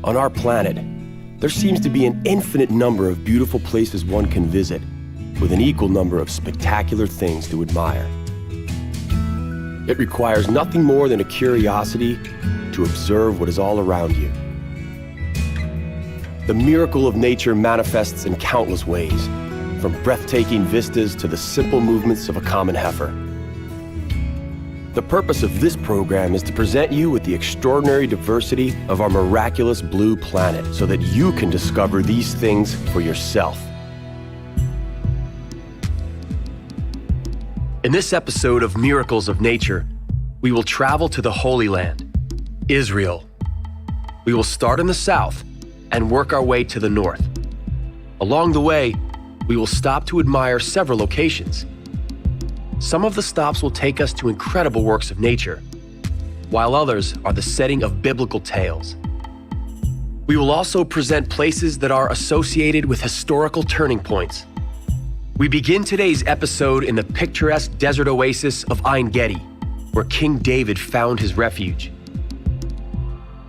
On our planet, there seems to be an infinite number of beautiful places one can visit, with an equal number of spectacular things to admire. It requires nothing more than a curiosity to observe what is all around you. The miracle of nature manifests in countless ways, from breathtaking vistas to the simple movements of a common heifer. The purpose of this program is to present you with the extraordinary diversity of our miraculous blue planet so that you can discover these things for yourself. In this episode of Miracles of Nature, we will travel to the Holy Land, Israel. We will start in the south and work our way to the north. Along the way, we will stop to admire several locations. Some of the stops will take us to incredible works of nature, while others are the setting of biblical tales. We will also present places that are associated with historical turning points. We begin today's episode in the picturesque desert oasis of Ein Gedi, where King David found his refuge.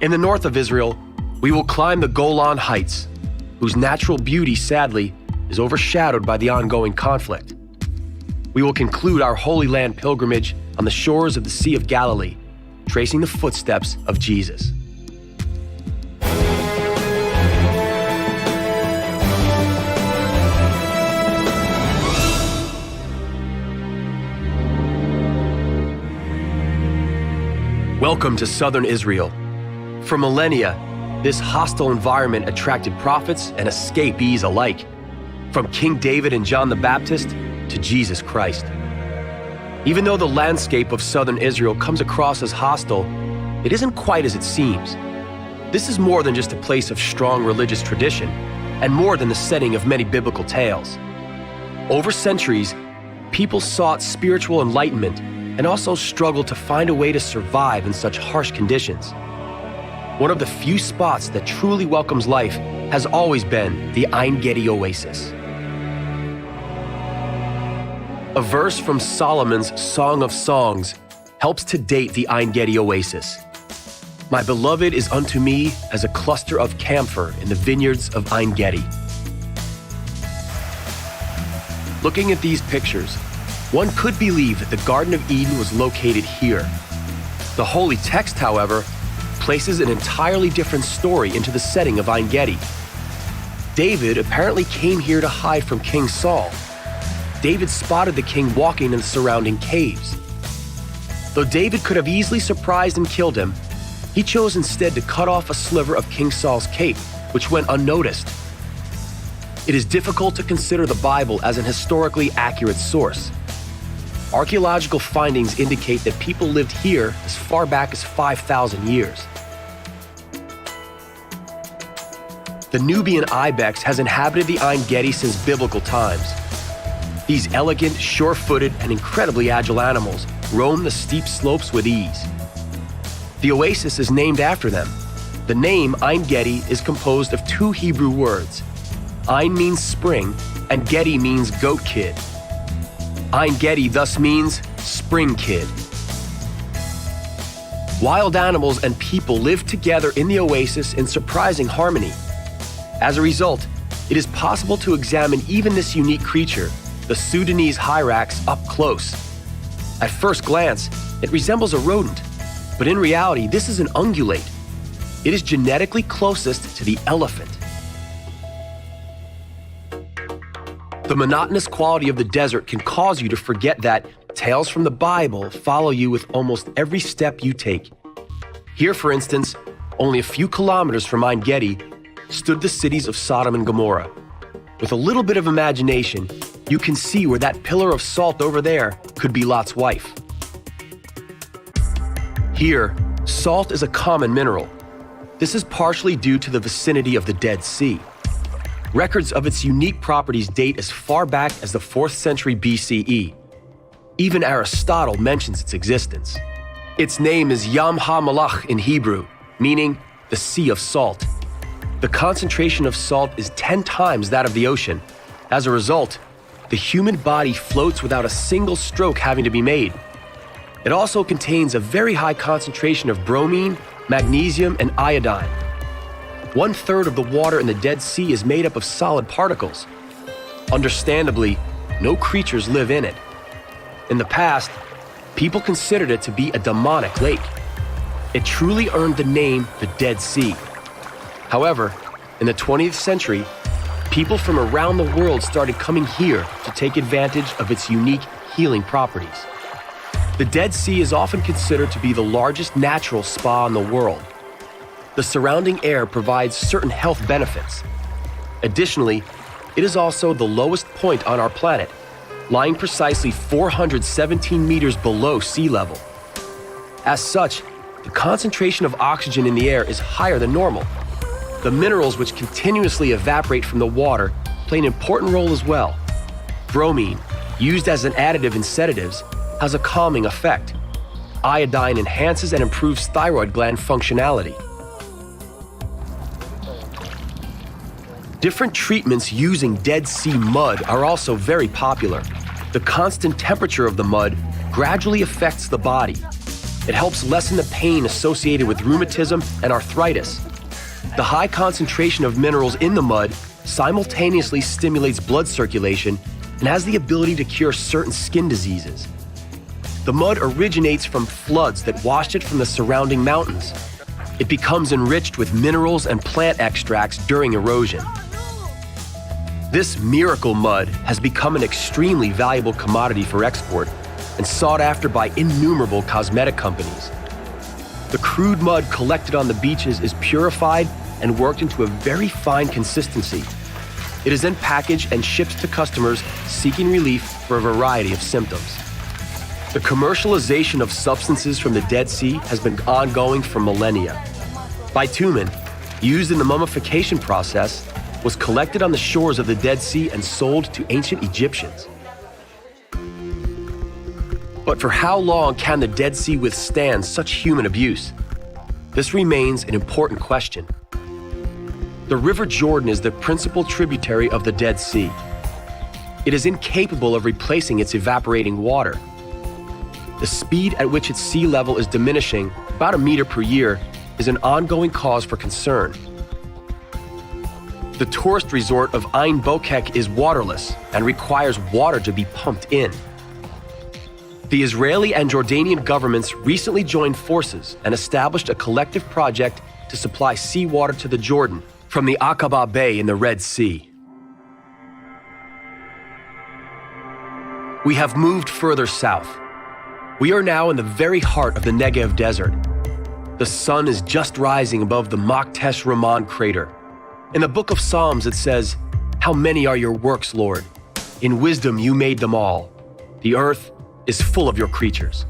In the north of Israel, we will climb the Golan Heights, whose natural beauty, sadly, is overshadowed by the ongoing conflict. We will conclude our Holy Land pilgrimage on the shores of the Sea of Galilee, tracing the footsteps of Jesus. Welcome to southern Israel. For millennia, this hostile environment attracted prophets and escapees alike, from King David and John the Baptist to Jesus Christ. Even though the landscape of southern Israel comes across as hostile, it isn't quite as it seems. This is more than just a place of strong religious tradition, and more than the setting of many biblical tales. Over centuries, people sought spiritual enlightenment and also struggled to find a way to survive in such harsh conditions. One of the few spots that truly welcomes life has always been the Ein Gedi oasis. A verse from Solomon's Song of Songs helps to date the Ein Gedi oasis. My beloved is unto me as a cluster of camphor in the vineyards of Ein Gedi. Looking at these pictures, one could believe that the Garden of Eden was located here. The holy text, however, places an entirely different story into the setting of Ein Gedi. David apparently came here to hide from King Saul. David spotted the king walking in the surrounding caves. Though David could have easily surprised and killed him, he chose instead to cut off a sliver of King Saul's cape, which went unnoticed. It is difficult to consider the Bible as an historically accurate source. Archaeological findings indicate that people lived here as far back as 5,000 years. The Nubian ibex has inhabited the Ein Gedi since biblical times. These elegant, sure-footed, and incredibly agile animals roam the steep slopes with ease. The oasis is named after them. The name Ein Gedi is composed of two Hebrew words. Ein means spring, and Gedi means goat kid. Ein Gedi thus means spring kid. Wild animals and people live together in the oasis in surprising harmony. As a result, it is possible to examine even this unique creature, the Sudanese hyrax, up close. At first glance, it resembles a rodent, but in reality, this is an ungulate. It is genetically closest to the elephant. The monotonous quality of the desert can cause you to forget that tales from the Bible follow you with almost every step you take. Here, for instance, only a few kilometers from Ein Gedi, stood the cities of Sodom and Gomorrah. With a little bit of imagination, you can see where that pillar of salt over there could be Lot's wife. Here, salt is a common mineral. This is partially due to the vicinity of the Dead Sea. Records of its unique properties date as far back as the 4th century BCE. Even Aristotle mentions its existence. Its name is Yam HaMelach in Hebrew, meaning the Sea of Salt. The concentration of salt is 10 times that of the ocean. As a result, the human body floats without a single stroke having to be made. It also contains a very high concentration of bromine, magnesium, and iodine. 1/3 of the water in the Dead Sea is made up of solid particles. Understandably, no creatures live in it. In the past, people considered it to be a demonic lake. It truly earned the name the Dead Sea. However, in the 20th century, people from around the world started coming here to take advantage of its unique healing properties. The Dead Sea is often considered to be the largest natural spa in the world. The surrounding air provides certain health benefits. Additionally, it is also the lowest point on our planet, lying precisely 417 meters below sea level. As such, the concentration of oxygen in the air is higher than normal. The minerals which continuously evaporate from the water play an important role as well. Bromine, used as an additive in sedatives, has a calming effect. Iodine enhances and improves thyroid gland functionality. Different treatments using Dead Sea mud are also very popular. The constant temperature of the mud gradually affects the body. It helps lessen the pain associated with rheumatism and arthritis. The high concentration of minerals in the mud simultaneously stimulates blood circulation and has the ability to cure certain skin diseases. The mud originates from floods that washed it from the surrounding mountains. It becomes enriched with minerals and plant extracts during erosion. This miracle mud has become an extremely valuable commodity for export and sought after by innumerable cosmetic companies. The crude mud collected on the beaches is purified and worked into a very fine consistency. It is then packaged and shipped to customers seeking relief for a variety of symptoms. The commercialization of substances from the Dead Sea has been ongoing for millennia. Bitumen, used in the mummification process, was collected on the shores of the Dead Sea and sold to ancient Egyptians. But for how long can the Dead Sea withstand such human abuse? This remains an important question. The River Jordan is the principal tributary of the Dead Sea. It is incapable of replacing its evaporating water. The speed at which its sea level is diminishing, about a meter per year, is an ongoing cause for concern. The tourist resort of Ein Bokek is waterless and requires water to be pumped in. The Israeli and Jordanian governments recently joined forces and established a collective project to supply seawater to the Jordan from the Aqaba Bay in the Red Sea. We have moved further south. We are now in the very heart of the Negev Desert. The sun is just rising above the Maktesh Raman crater. In the book of Psalms it says, "How many are your works, Lord? In wisdom you made them all. The earth is full of your creatures."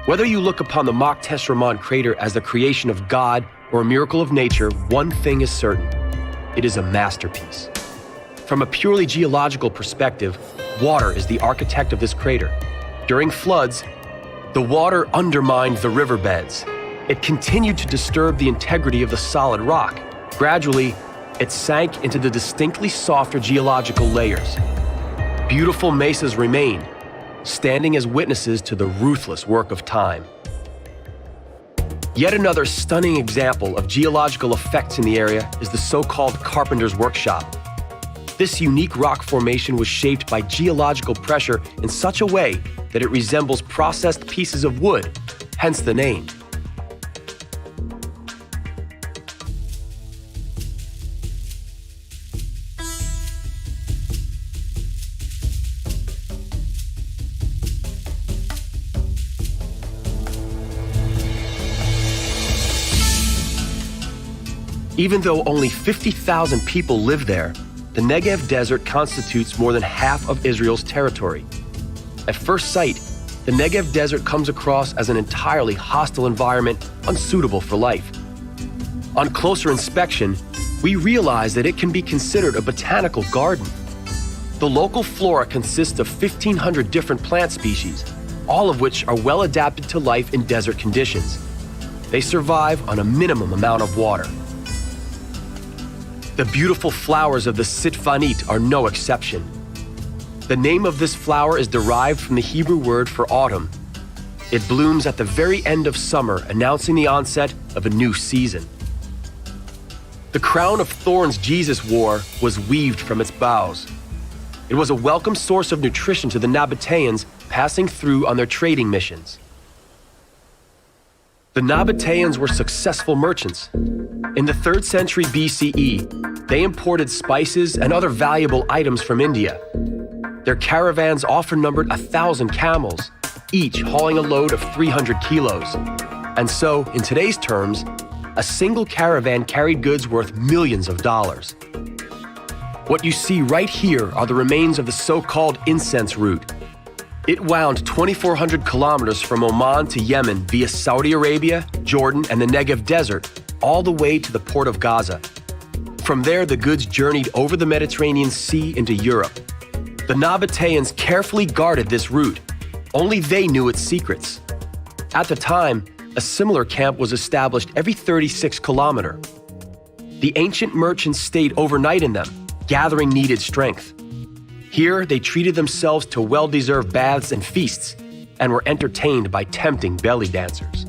Whether you look upon the Maktesh Raman crater as the creation of God or a miracle of nature, one thing is certain: it is a masterpiece. From a purely geological perspective, water is the architect of this crater. During floods, the water undermined the riverbeds. It continued to disturb the integrity of the solid rock. Gradually, it sank into the distinctly softer geological layers. Beautiful mesas remained, standing as witnesses to the ruthless work of time. Yet another stunning example of geological effects in the area is the so-called Carpenter's Workshop. This unique rock formation was shaped by geological pressure in such a way that it resembles processed pieces of wood, hence the name. Even though only 50,000 people live there, the Negev Desert constitutes more than half of Israel's territory. At first sight, the Negev Desert comes across as an entirely hostile environment unsuitable for life. On closer inspection, we realize that it can be considered a botanical garden. The local flora consists of 1,500 different plant species, all of which are well adapted to life in desert conditions. They survive on a minimum amount of water. The beautiful flowers of the Sitfanit are no exception. The name of this flower is derived from the Hebrew word for autumn. It blooms at the very end of summer, announcing the onset of a new season. The crown of thorns Jesus wore was weaved from its boughs. It was a welcome source of nutrition to the Nabateans passing through on their trading missions. The Nabateans were successful merchants. In the 3rd century BCE, they imported spices and other valuable items from India. Their caravans often numbered 1,000 camels, each hauling a load of 300 kilos. And so, in today's terms, a single caravan carried goods worth millions of dollars. What you see right here are the remains of the so-called incense route. It wound 2,400 kilometers from Oman to Yemen via Saudi Arabia, Jordan, and the Negev Desert, all the way to the port of Gaza. From there, the goods journeyed over the Mediterranean Sea into Europe. The Nabateans carefully guarded this route. Only they knew its secrets. At the time, a similar camp was established every 36 kilometers. The ancient merchants stayed overnight in them, gathering needed strength. Here, they treated themselves to well-deserved baths and feasts, and were entertained by tempting belly dancers.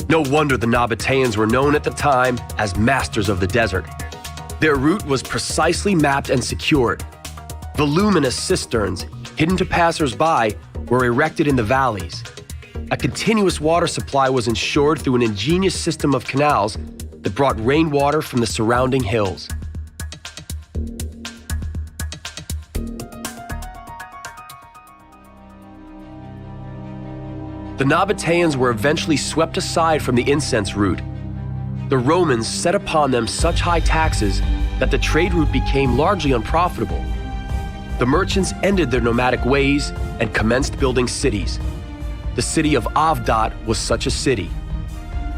No wonder the Nabateans were known at the time as masters of the desert. Their route was precisely mapped and secured. Voluminous cisterns, hidden to passers-by, were erected in the valleys. A continuous water supply was ensured through an ingenious system of canals that brought rainwater from the surrounding hills. The Nabateans were eventually swept aside from the incense route. The Romans set upon them such high taxes that the trade route became largely unprofitable. The merchants ended their nomadic ways and commenced building cities. The city of Avdat was such a city.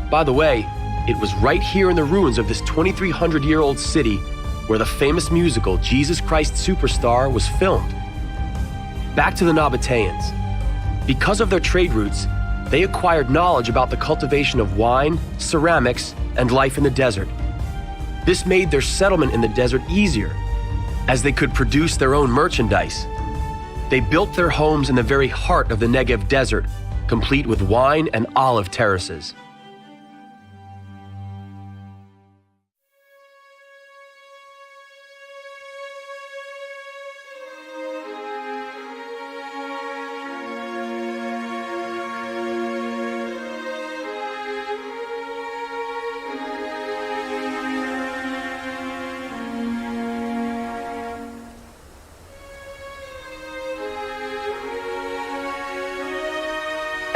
By the way, it was right here in the ruins of this 2,300-year-old city where the famous musical Jesus Christ Superstar was filmed. Back to the Nabateans. Because of their trade routes, they acquired knowledge about the cultivation of wine, ceramics, and life in the desert. This made their settlement in the desert easier, as they could produce their own merchandise. They built their homes in the very heart of the Negev Desert, complete with wine and olive terraces.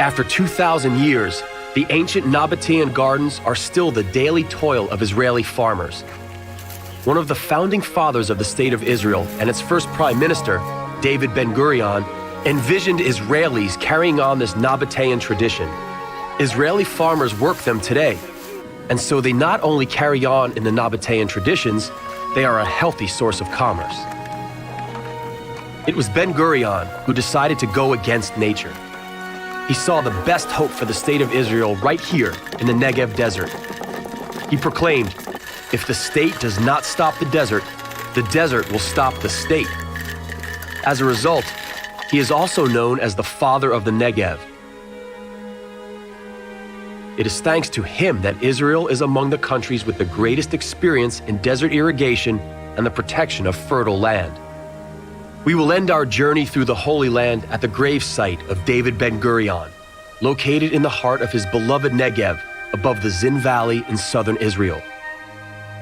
After 2,000 years, the ancient Nabatean gardens are still the daily toil of Israeli farmers. One of the founding fathers of the State of Israel and its first prime minister, David Ben-Gurion, envisioned Israelis carrying on this Nabatean tradition. Israeli farmers work them today, and so they not only carry on in the Nabatean traditions, they are a healthy source of commerce. It was Ben-Gurion who decided to go against nature. He saw the best hope for the state of Israel right here in the Negev Desert. He proclaimed, if the state does not stop the desert will stop the state. As a result, he is also known as the father of the Negev. It is thanks to him that Israel is among the countries with the greatest experience in desert irrigation and the protection of fertile land. We will end our journey through the Holy Land at the gravesite of David Ben-Gurion, located in the heart of his beloved Negev, above the Zin Valley in southern Israel.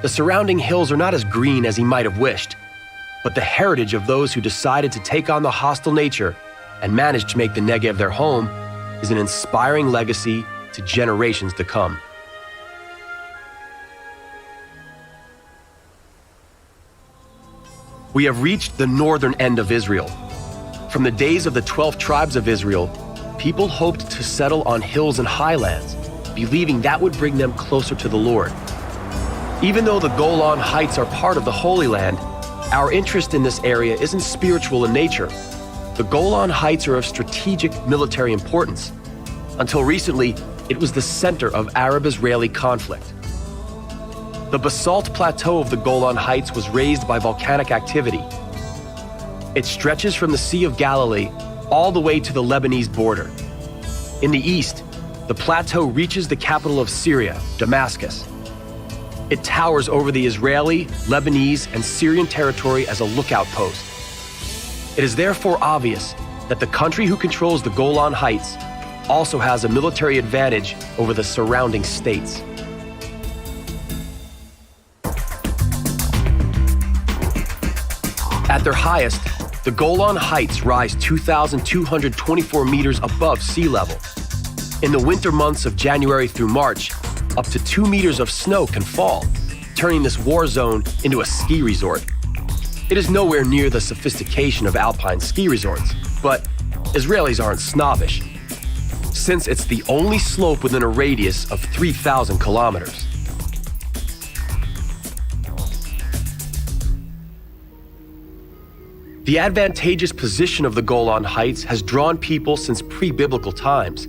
The surrounding hills are not as green as he might have wished, but the heritage of those who decided to take on the hostile nature and managed to make the Negev their home is an inspiring legacy to generations to come. We have reached the northern end of Israel. From the days of the 12 tribes of Israel, people hoped to settle on hills and highlands, believing that would bring them closer to the Lord. Even though the Golan Heights are part of the Holy Land, our interest in this area isn't spiritual in nature. The Golan Heights are of strategic military importance. Until recently, it was the center of Arab-Israeli conflict. The basalt plateau of the Golan Heights was raised by volcanic activity. It stretches from the Sea of Galilee all the way to the Lebanese border. In the east, the plateau reaches the capital of Syria, Damascus. It towers over the Israeli, Lebanese, and Syrian territory as a lookout post. It is therefore obvious that the country who controls the Golan Heights also has a military advantage over the surrounding states. At their highest, the Golan Heights rise 2,224 meters above sea level. In the winter months of January through March, up to 2 meters of snow can fall, turning this war zone into a ski resort. It is nowhere near the sophistication of alpine ski resorts, but Israelis aren't snobbish, since it's the only slope within a radius of 3,000 kilometers. The advantageous position of the Golan Heights has drawn people since pre-biblical times.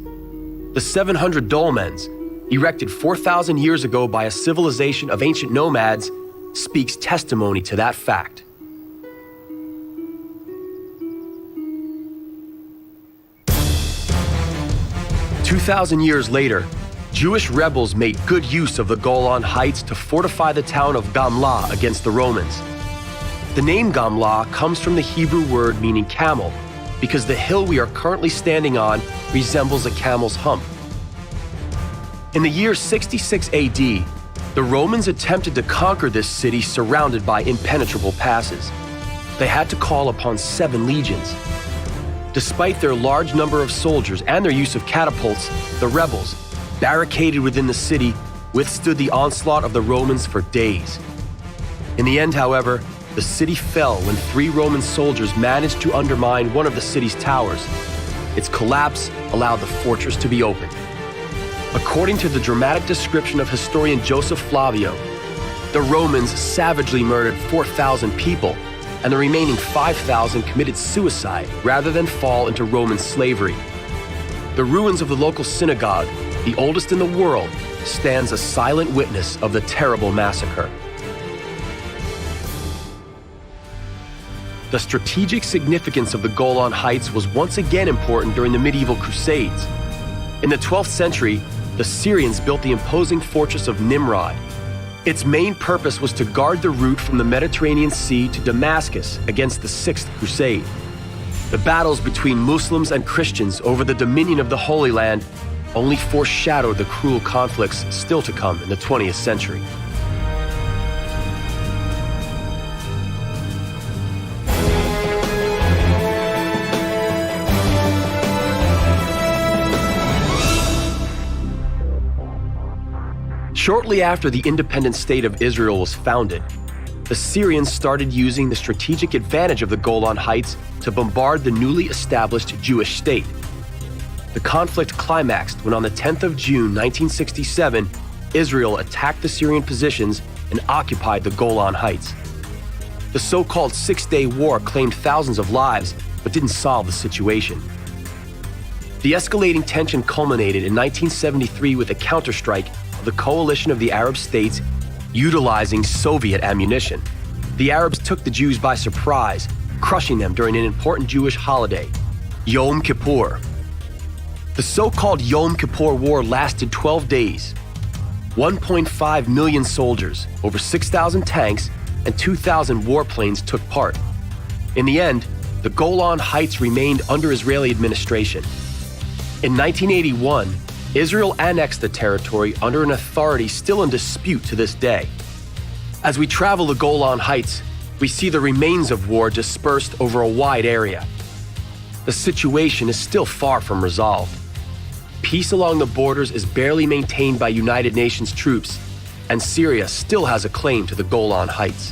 The 700 dolmens, erected 4,000 years ago by a civilization of ancient nomads, speaks testimony to that fact. "2,000 years later, Jewish rebels made good use of the Golan Heights to fortify the town of Gamla against the Romans. The name Gamla comes from the Hebrew word meaning camel, because the hill we are currently standing on resembles a camel's hump. In the year 66 AD, the Romans attempted to conquer this city surrounded by impenetrable passes. They had to call upon 7 legions. Despite their large number of soldiers and their use of catapults, the rebels, barricaded within the city, withstood the onslaught of the Romans for days. In the end, however, the city fell when 3 Roman soldiers managed to undermine one of the city's towers. Its collapse allowed the fortress to be opened. According to the dramatic description of historian Joseph Flavio, the Romans savagely murdered 4,000 people, and the remaining 5,000 committed suicide rather than fall into Roman slavery. The ruins of the local synagogue, the oldest in the world, stands a silent witness of the terrible massacre. The strategic significance of the Golan Heights was once again important during the medieval Crusades. In the 12th century, the Syrians built the imposing fortress of Nimrod. Its main purpose was to guard the route from the Mediterranean Sea to Damascus against the 6th Crusade. The battles between Muslims and Christians over the dominion of the Holy Land only foreshadowed the cruel conflicts still to come in the 20th century. Shortly after the independent state of Israel was founded, the Syrians started using the strategic advantage of the Golan Heights to bombard the newly established Jewish state. The conflict climaxed when on the 10th of June 1967, Israel attacked the Syrian positions and occupied the Golan Heights. The so-called Six-Day War claimed thousands of lives, but didn't solve the situation. The escalating tension culminated in 1973 with a counterstrike of the coalition of the Arab states utilizing Soviet ammunition. The Arabs took the Jews by surprise, crushing them during an important Jewish holiday, Yom Kippur. The so-called Yom Kippur War lasted 12 days. 1.5 million soldiers, over 6,000 tanks, and 2,000 warplanes took part. In the end, the Golan Heights remained under Israeli administration. In 1981, Israel annexed the territory under an authority still in dispute to this day. As we travel the Golan Heights, we see the remains of war dispersed over a wide area. The situation is still far from resolved. Peace along the borders is barely maintained by United Nations troops, and Syria still has a claim to the Golan Heights.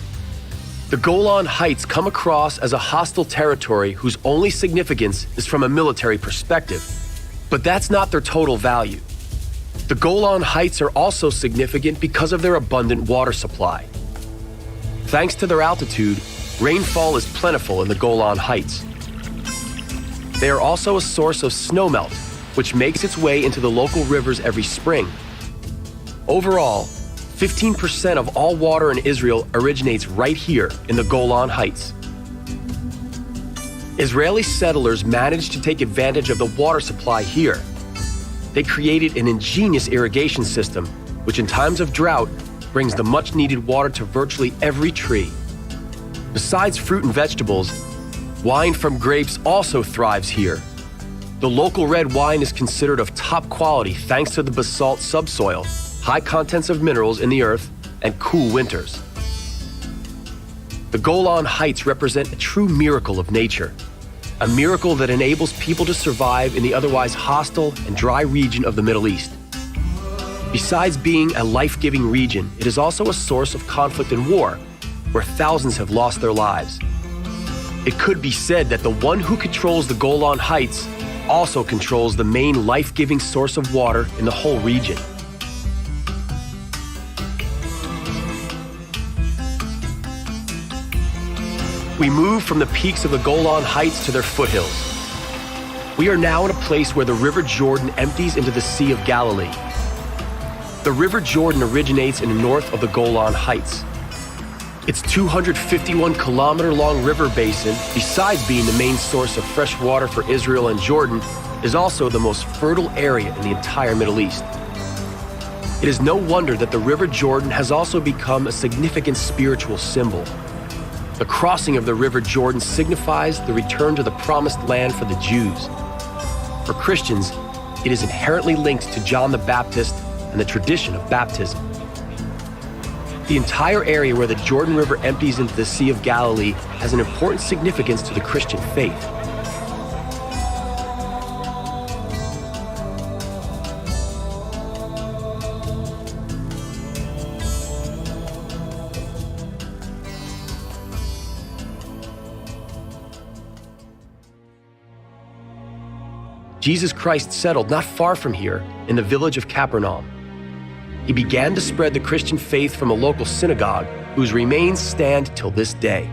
The Golan Heights come across as a hostile territory whose only significance is from a military perspective. But that's not their total value. The Golan Heights are also significant because of their abundant water supply. Thanks to their altitude, rainfall is plentiful in the Golan Heights. They are also a source of snowmelt, which makes its way into the local rivers every spring. Overall, 15% of all water in Israel originates right here in the Golan Heights. Israeli settlers managed to take advantage of the water supply here. They created an ingenious irrigation system, which in times of drought brings the much-needed water to virtually every tree. Besides fruit and vegetables, wine from grapes also thrives here. The local red wine is considered of top quality thanks to the basalt subsoil, high contents of minerals in the earth, and cool winters. The Golan Heights represent a true miracle of nature, a miracle that enables people to survive in the otherwise hostile and dry region of the Middle East. Besides being a life-giving region, it is also a source of conflict and war, where thousands have lost their lives. It could be said that the one who controls the Golan Heights also controls the main life-giving source of water in the whole region. We move from the peaks of the Golan Heights to their foothills. We are now in a place where the River Jordan empties into the Sea of Galilee. The River Jordan originates in the north of the Golan Heights. Its 251-kilometer-long river basin, besides being the main source of fresh water for Israel and Jordan, is also the most fertile area in the entire Middle East. It is no wonder that the River Jordan has also become a significant spiritual symbol. The crossing of the River Jordan signifies the return to the promised land for the Jews. For Christians, it is inherently linked to John the Baptist and the tradition of baptism. The entire area where the Jordan River empties into the Sea of Galilee has an important significance to the Christian faith. Jesus Christ settled not far from here in the village of Capernaum. He began to spread the Christian faith from a local synagogue whose remains stand till this day.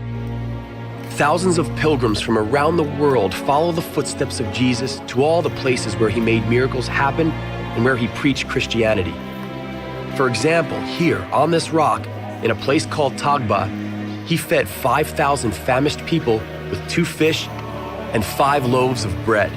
Thousands of pilgrims from around the world follow the footsteps of Jesus to all the places where he made miracles happen and where he preached Christianity. For example, here on this rock, in a place called Tagba, he fed 5,000 famished people with 2 fish and 5 loaves of bread.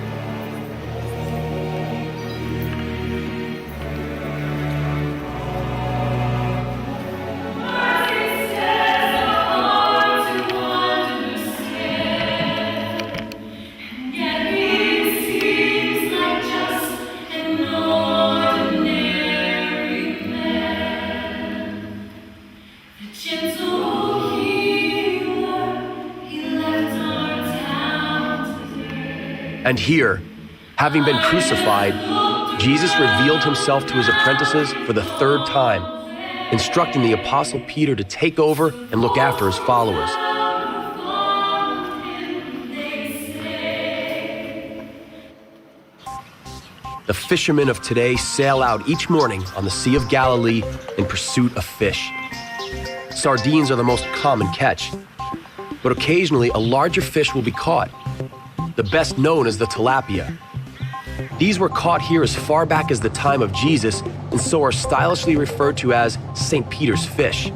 And here, having been crucified, Jesus revealed himself to his apprentices for the 3rd time, instructing the Apostle Peter to take over and look after his followers. The fishermen of today sail out each morning on the Sea of Galilee in pursuit of fish. Sardines are the most common catch, but occasionally a larger fish will be caught. The best known is the tilapia. These were caught here as far back as the time of Jesus and so are stylishly referred to as St. Peter's fish.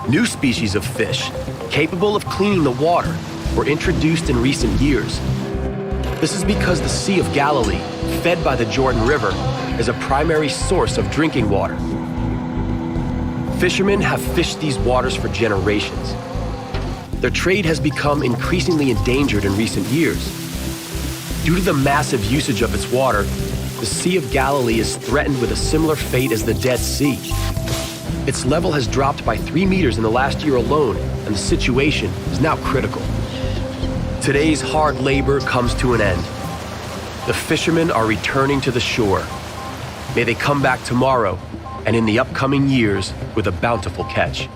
New species of fish, capable of cleaning the water, were introduced in recent years. This is because the Sea of Galilee, fed by the Jordan River, is a primary source of drinking water. Fishermen have fished these waters for generations. Their trade has become increasingly endangered in recent years. Due to the massive usage of its water, the Sea of Galilee is threatened with a similar fate as the Dead Sea. Its level has dropped by 3 meters in the last year alone, and the situation is now critical. Today's hard labor comes to an end. The fishermen are returning to the shore. May they come back tomorrow and in the upcoming years with a bountiful catch.